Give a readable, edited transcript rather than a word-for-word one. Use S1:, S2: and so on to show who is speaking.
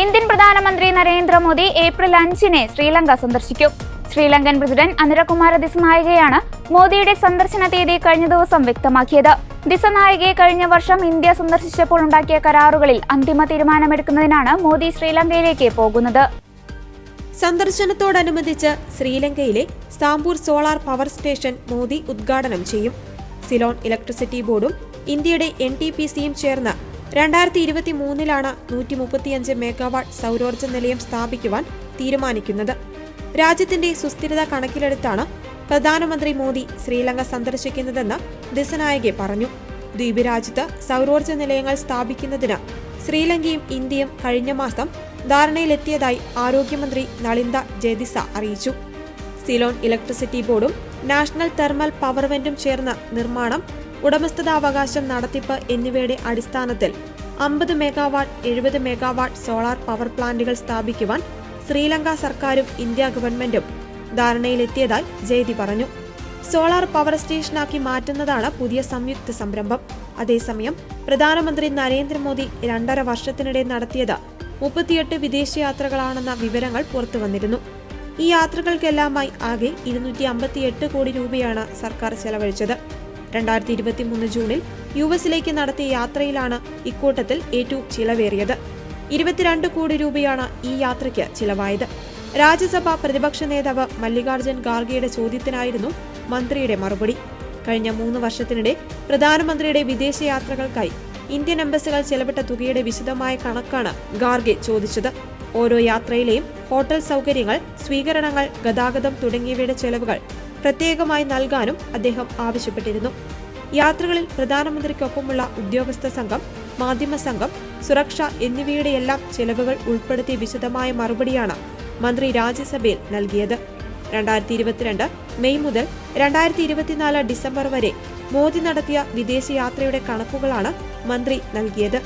S1: Indian പ്രധാനമന്ത്രി Narendra Modi April 5-ന് Sri Lanka സന്ദർശിക്കും. Sri Lankan president Anura Kumara ദിസനായകയാണ് മോദിയുടെ സന്ദർശന തീയതി കഴിഞ്ഞ ദിവസം വ്യക്തമാക്കിയത്. ദിസനായകയെ കഴിഞ്ഞ വർഷം ഇന്ത്യ സന്ദർശിച്ചപ്പോൾ ഉണ്ടാക്കിയ കരാറുകളിൽ അന്തിമ തീരുമാനമെടുക്കുന്നതിനാണ് മോദി ശ്രീലങ്കയിലേക്ക് പോകുന്നത്.
S2: സന്ദർശനത്തോടനുബന്ധിച്ച് ശ്രീലങ്കയിലെ സാംബൂർ സോളാർ പവർ സ്റ്റേഷൻ മോദി ഉദ്ഘാടനം ചെയ്യും. സിലോൺ ഇലക്ട്രിസിറ്റി ബോർഡും ഇന്ത്യയുടെ NTPCയും ചേർന്ന് 2023-ലാണ് 135 മെഗാവാട്ട് സൗരോർജ്ജ നിലയം സ്ഥാപിക്കുവാൻ തീരുമാനിക്കുന്നത്. രാജ്യത്തിന്റെ സുസ്ഥിരത കണക്കിലെടുത്താണ് പ്രധാനമന്ത്രി മോദി ശ്രീലങ്ക സന്ദർശിക്കുന്നതെന്ന് ദിസനായകെ പറഞ്ഞു. ദ്വീപ് രാജ്യത്ത് സൗരോർജ്ജ നിലയങ്ങൾ സ്ഥാപിക്കുന്നതിന് ശ്രീലങ്കയും ഇന്ത്യയും കഴിഞ്ഞ മാസം ധാരണയിലെത്തിയതായി ആരോഗ്യമന്ത്രി നളിന്ദ ജയതിസ അറിയിച്ചു. സിലോൺ ഇലക്ട്രിസിറ്റി ബോർഡും നാഷണൽ തെർമൽ പവർവെന്റും ചേർന്ന നിർമ്മാണം, ഉടമസ്ഥതാവകാശം, നടത്തിപ്പ് എന്നിവയുടെ അടിസ്ഥാനത്തിൽ 50 മെഗാവാട്ട് 70 മെഗാവാട്ട് സോളാർ പവർ പ്ലാന്റുകൾ സ്ഥാപിക്കുവാൻ ശ്രീലങ്ക സർക്കാരും ഇന്ത്യ ഗവൺമെന്റും ധാരണയിലെത്തിയതായി ജയതി പറഞ്ഞു. സോളാർ പവർ സ്റ്റേഷനാക്കി മാറ്റുന്നതാണ് പുതിയ സംയുക്ത സംരംഭം. അതേസമയം പ്രധാനമന്ത്രി നരേന്ദ്രമോദി 2.5 വർഷത്തിനിടെ നടത്തിയത് 38 വിദേശയാത്രകളാണെന്ന വിവരങ്ങൾ പുറത്തുവന്നിരുന്നു. ഈ യാത്രകൾക്കെല്ലാമായി ആകെ 258 കോടി രൂപയാണ് സർക്കാർ ചെലവഴിച്ചത്. 2023 ജൂണിൽ US-ലേക്ക് നടത്തിയ യാത്രയിലാണ് ഇക്കൂട്ടത്തിൽ ഏറ്റവും ചിലവേറിയത്. 22 കോടി രൂപയാണ് ഈ യാത്രയ്ക്ക് ചിലവായത്. രാജ്യസഭാ പ്രതിപക്ഷ നേതാവ് മല്ലികാർജ്ജുൻ ഖാർഗെയുടെ ചോദ്യത്തിനായിരുന്നു മന്ത്രിയുടെ മറുപടി. കഴിഞ്ഞ 3 വർഷത്തിനിടെ പ്രധാനമന്ത്രിയുടെ വിദേശയാത്രകൾക്കായി ഇന്ത്യൻ എംബസികൾ ചെലവിട്ട തുകയുടെ വിശദമായ കണക്കാണ് ഖാർഗെ ചോദിച്ചത്. ഓരോ യാത്രയിലെയും ഹോട്ടൽ സൗകര്യങ്ങൾ, സ്വീകരണങ്ങൾ, ഗതാഗതം തുടങ്ങിയവയുടെ ചെലവുകൾ പ്രത്യേകമായി നൽകാനും അദ്ദേഹം ആവശ്യപ്പെട്ടിരുന്നു. യാത്രകളിൽ പ്രധാനമന്ത്രിക്കൊപ്പമുള്ള ഉദ്യോഗസ്ഥ സംഘം, മാധ്യമ സംഘം, സുരക്ഷ എന്നിവയുടെയെല്ലാം ചെലവുകൾ ഉൾപ്പെടുത്തിയ വിശദമായ മറുപടിയാണ് മന്ത്രി രാജ്യസഭയിൽ നൽകിയത്. 2022 മെയ് മുതൽ 2024 ഡിസംബർ വരെ മോദി നടത്തിയ വിദേശയാത്രയുടെ കണക്കുകളാണ് മന്ത്രി നൽകിയത്.